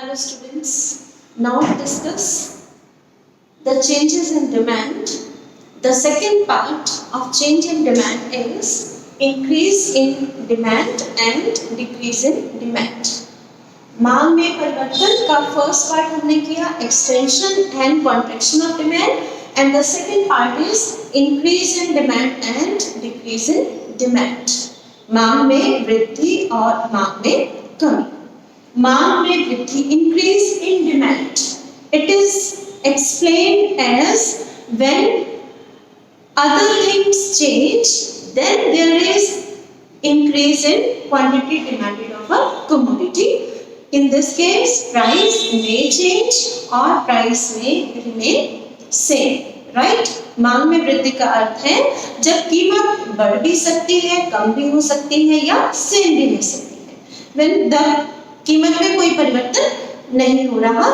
Hello students, now to discuss the changes in demand. The second part of change in demand is increase in demand and decrease in demand. मांग में परिवर्तन का first part हमने किया extension and contraction of demand and the second part is increase in demand and decrease in demand. मांग में वृद्धि और मांग में कमी. मांग में वृद्धि increase in demand. It is explained as when other things change, then there is increase in quantity demanded of a commodity. In this case, price may change or price may remain same. Right? मांग में वृद्धि का अर्थ है जब कीमत बढ़ भी सकती है, कम भी हो सकती है या सेम भी हो सकती है. When the कीमत में कोई परिवर्तन नहीं हो रहा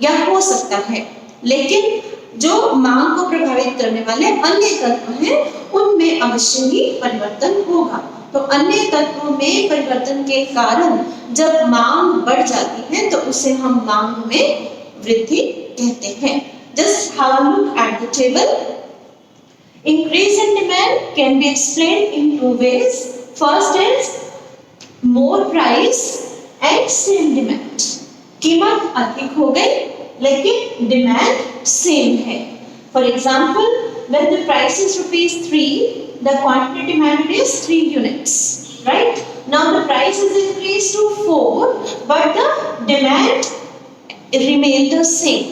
या हो सकता है, लेकिन जो मांग को प्रभावित करने वाले अन्य तत्व हैं उनमें अवश्य ही परिवर्तन होगा. तो अन्य तत्वों में परिवर्तन के कारण जब मांग बढ़ जाती है तो उसे हम मांग में वृद्धि कहते हैं. Just have a look at the table. Increase in demand can be explained in two ways. First is more price and same demand. कीमत अधिक हो गई लेकिन डिमांड सेम है. For example, when the price is rupees 3, the quantity demanded is 3 units. Right? Now the price is increased to 4, but the demand remained the same.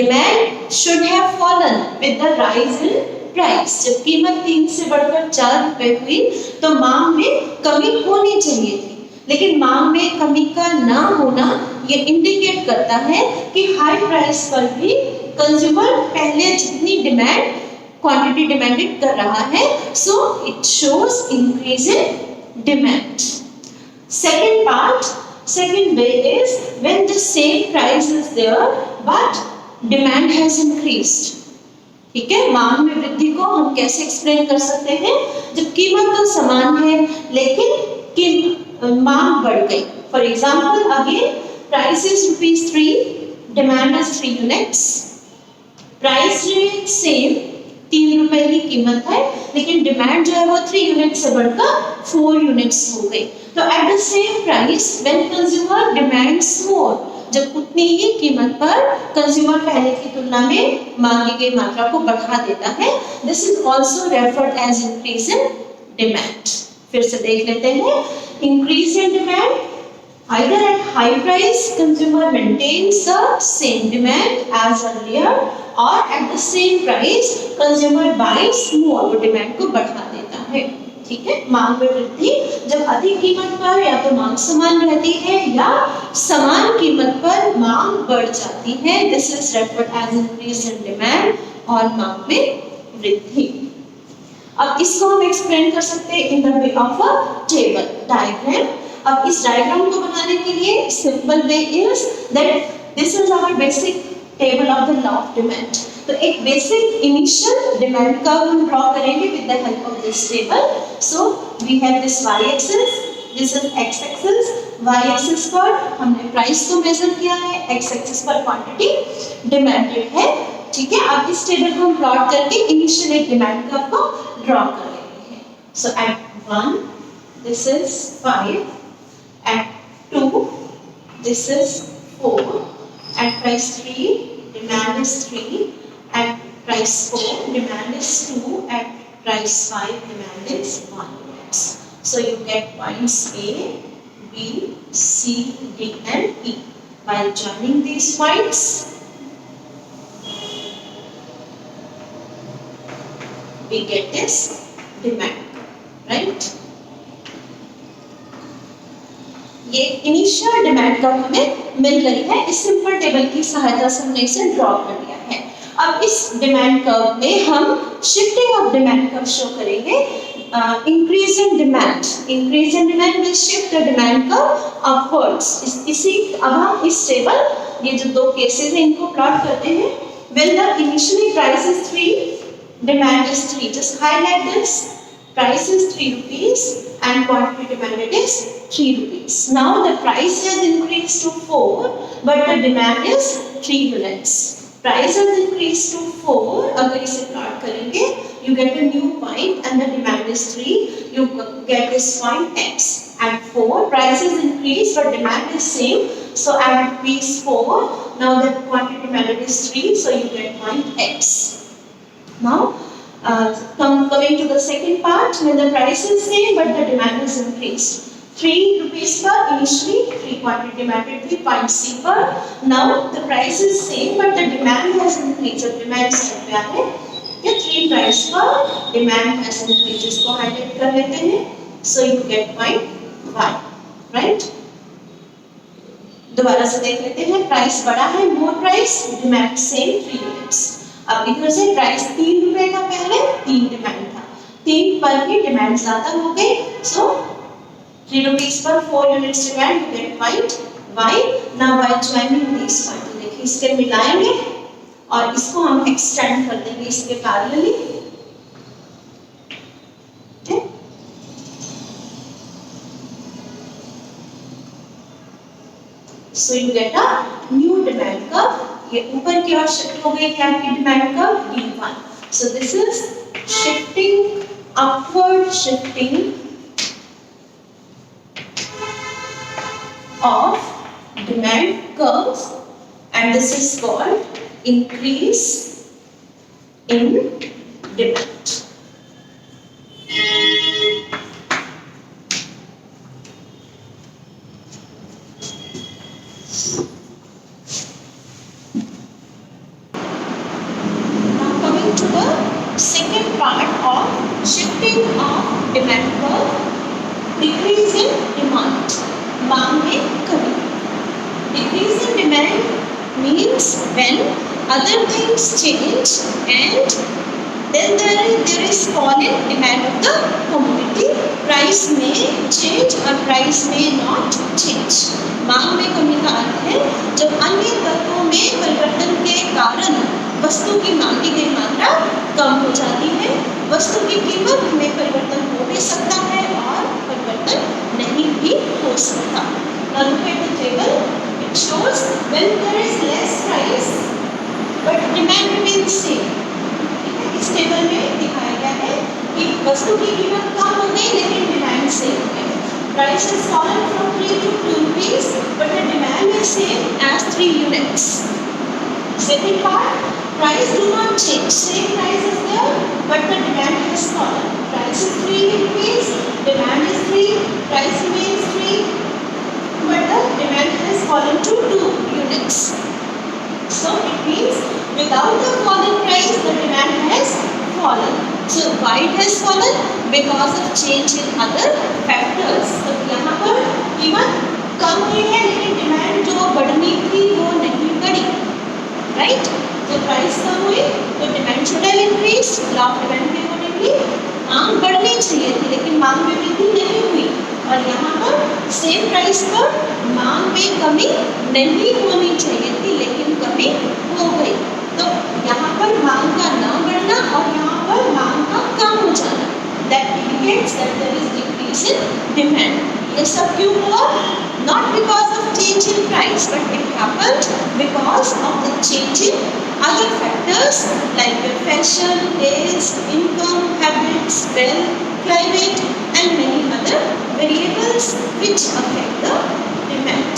Demand should have fallen with the rise in price. जब कीमत 3 से बढ़कर 4 रुपए हुई तो मांग में कमी होनी चाहिए थी, लेकिन मांग में कमी का ना होना ये इंडिकेट करता है कि हाई प्राइस पर भी कंज्यूमर पहले जितनी डिमांड क्वांटिटी डिमांडेड कर रहा है, so it shows increase in demand. Second way is when the same price is there but demand has increased. ठीक है, मांग में वृद्धि को हम कैसे एक्सप्लेन कर सकते हैं? जब कीमत तो समान है लेकिन मांग बढ़ गई. For example, again price is rupees 3, demand is 3 units. Price remain same, 3 रुपए की कीमत है, लेकिन डिमांड जो है वो 3 यूनिट से बढ़कर 4 यूनिट्स हो गई. तो at the same price when consumer demands more, जब उतनी ही कीमत पर कंज्यूमर पहले की तुलना में मांगी गई मात्रा को बढ़ा देता है, this is also referred as increase in demand. फिर से देख लेते हैं. Increase in demand, either at high price consumer maintains the same demand as earlier, or at the same price consumer buys more, वो डिमांड को बढ़ा देता है. ठीक है, मांग में वृद्धि जब अधिक कीमत पर या तो मांग समान रहती है या समान कीमत पर मांग बढ़ जाती है, this is referred as increase in demand और मांग में वृद्धि. अब इसको हम एक्सप्लेन कर सकते हैं in the way of a table diagram. अब इस डायग्राम को बनाने के लिए simple way is that this is our basic table of the law of demand. तो एक बेसिक इनिशियल डिमांड कर्व हम ड्रॉ करेंगे with the help of this table. So we have this y axis, this is x axis. y axis पर हमने price को measure किया है, x axis पर क्वांटिटी डिमांडेड है. ठीक है, अब इस टेबल को हम प्लॉट करके इनिशियल एक डिमांड कर्व को ड्रॉ कर लेते हैं. So at 1 this is 5, at 2 this is 4, at price 3 demand is 3, at price 4 demand is 2, at price 5 demand is 1. So you get points A, B, C, D and E. By joining these points, we get this demand, right? ये initial demand curve हमें मिल रही है. इस simple table की सहायता से हमने इसे ड्रॉ कर लिया है. अब इस डिमांड कर्व में हम shifting of demand curve show करेंगे. Increase in demand will shift the demand curve upwards. अब हम इस टेबल, ये जो दो केसेस हैं इनको प्लॉट करते हैं. When the initially price is 3, demand is 3, just highlight this. Price is 3 rupees and quantity demanded is 3 rupees. Now the price has increased to 4, but the demand is 3 units. Price has increased to 4. अगर इसे plot करेंगे, you get a new point and the demand is 3. You get this point x. At 4, price is increased but demand is same. So at rupees 4, now the quantity demand is 3. So you get point x. Now coming to the second part, when the price is same but the demand is increased. 3 rupees per initially 3 quantity demanded 3 point C per. Now the price is same but the demand has increased. So demand से क्या है? ये 3 price per demand has increased. इसको highlight कर लेते हैं. So you get point Y, right? दोबारा से देख लेते हैं. Price बड़ा है, more price, demand same 3 units. अब इधर से प्राइस 3 रुपए का पहले 3 डिमांड था. 3 पर ही डिमांड ज्यादा हो गई. So 3 rupees per 4 units demand, you get point Y. Now by joining these points, देखिए इसके मिलाएंगे और इसको हम एक्सटेंड कर देंगे इसके parallelly. So you get a new demand curve. ये ऊपर की ओर शिफ्ट हो गई क्या आपकी demand curve D1. So this is shifting, upward shifting of demand curve, and this is called increase in demand. Now coming to the second part of shifting of demand curve, decrease in demand. मांग में कमी. Decrease in demand means when other things change and then there is fall in demand of the commodity. Price may change or price may not change. मांग में कमी का अर्थ है जब अन्य तत्वों में परिवर्तन के कारण वस्तु की मांगी गई मात्रा कम हो जाती है. वस्तु की कीमत में परिवर्तन हो भी सकता है और परिवर्तन नहीं भी हो सकता. Now look at the table. It shows when there is less price but demand remains same. इस टेबल में दिखाया गया है कि वस्तु की कीमत कम हो गई लेकिन डिमांड सेम है. Price has fallen from 3 to 2 rupees but the demand is same as 3 units. Second part, price do not change. Same price is there but the demand has fallen. Price is 3 rupees, demand is 3, price remains 3 but the demand has fallen to 2 units. So it means without the fallen price the demand has fallen. So why it has fallen? Because of change in other factors. तो यहाँ पर कीमत कम हुई है लेकिन demand जो बढ़नी थी वो नहीं बढ़ी. राइट? जब प्राइस कम हुई तो demand should have increase. Law of demand के अकॉर्डिंगली मांग बढ़नी चाहिए थी लेकिन मांग में वृद्धि नहीं हुई. और यहाँ पर सेम प्राइस पर मांग में कमी नहीं होनी चाहिए थी लेकिन कमी हो गई. तो यहाँ पर मांग का न बढ़ना और यहाँ पर मांग का कम हो जाना, that indicates that there is decrease in demand. ये सब क्यों हुआ? Not because of change in price, but it happened because of the change in other factors like fashion, taste, income, habits, wealth, climate, and many other variables which affect the demand.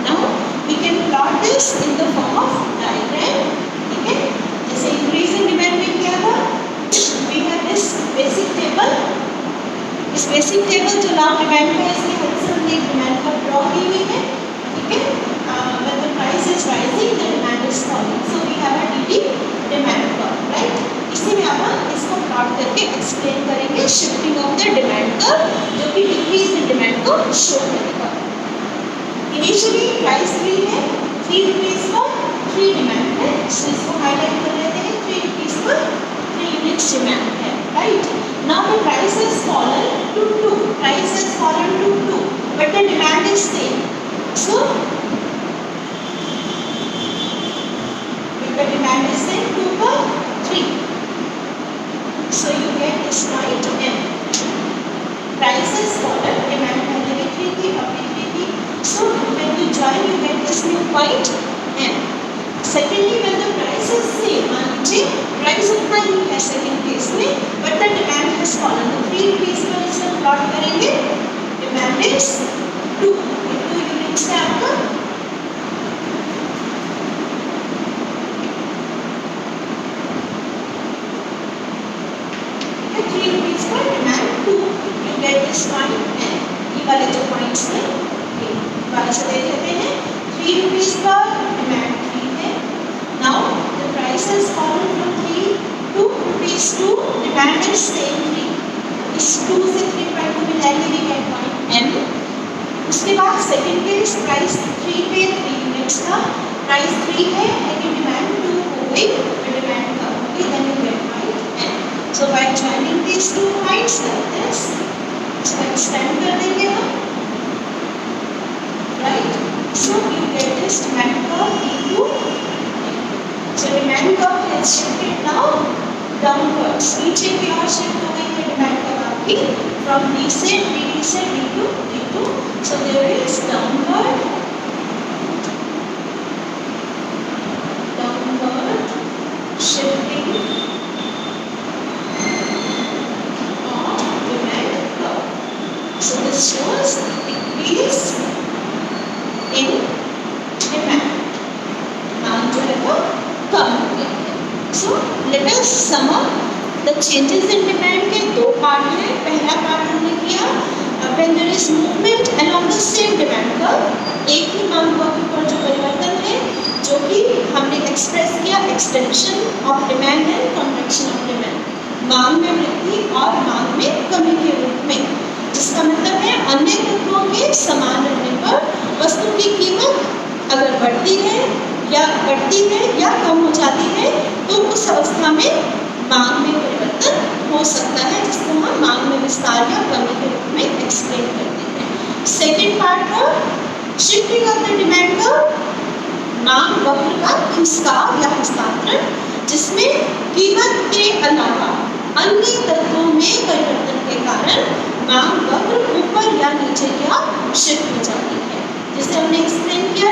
Now we can plot this in the form of diagram. ठीक है? जैसे increase in demand में क्या था? We have this basic table. इस basic table जो लाभ demand का है इसकी हेल्प से हमने एक डिमांड का ड्रॉ की हुई है. ठीक है? When the price is rising, the demand is falling. So we have a DD demand curve, right? इसी में हम इसको प्लॉट करके एक्सप्लेन करेंगे shifting of the demand curve जो कि डिक्रीज इन डिमांड को शो करेगा. इनिशियली प्राइस 3 है, 3 रुपीस पर 3 डिमांड है. So इसको हाईलाइट कर लेते हैं. 3 रुपीस पर 3 यूनिट्स डिमांड है. Right? Now the price has fallen to 2. Price has fallen to 2, but the demand is same. So, if the demand is same, 2 per 3. So you get this point M. Price has fallen, demand has decimal point n. Secondly, when the price is same, मान लीजिए price उतना ही है second case में, but the demand has fallen, तो 3 rupees per इसमें plot करेंगे, demand is 2 units है आपका, this point n, ये वाले जो पॉइंट्स हैं ये वाले से देख लेते हैं, 3 रुपीज पर डिमांड 3 है, now the price has fallen from 3 to rupees 2, demand is same 3, इस 2 से 3 पॉइंट को मिलाएंगे वी गेट पॉइंट n। उसके बाद सेकंड केस प्राइस 3 पे 3 यूनिट्स का, प्राइस 3 है लेकिन डिमांड 2 हो गई, तो डिमांड कम हो गई, then you get point n। So by joining these 2 points like this, इसको एक्सटेंड कर देंगे हम, right, so you get this demand curve into, so demand curve has shifted now downwards, नीचे की ओर शिफ्ट हो गई है डिमांड कर्व आपकी, फ्रॉम डी से D two, so there is downward shifting so this shows increase in demand, मांग जो है वो कम हो गई है। So let us sum up the changes in demand के 2 पार्ट हैं। पहला पार्ट हमने किया when there is movement along the same demand curve, एक ही मांग वक्र पर जो परिवर्तन है, जो कि हमने एक्सप्रेस किया extension of demand and contraction of demand, मांग में वृद्धि और मांग में कमी के रूप में, जिसका मतलब है अन्य तत्वों के समान रहने पर वस्तु की कीमत अगर बढ़ती है या कम हो जाती है, तो उस अवस्था में मांग में परिवर्तन हो सकता है, जिसको हम मांग में विस्तार या कमी के रूप में एक्सप्लेन करते हैं। सेकेंड पार्ट पर शिफ्टिंग ऑफ द डिमांड का मांग वक्र का खिसकाव या हस्तांतरण, जिसमें कीमत के अलावा अन्य तत्वों में परिवर्तन के कारण मांग वक्र ऊपर या नीचे क्या शिफ्ट हो जाती है, जिसे हमने एक्सप्लेन किया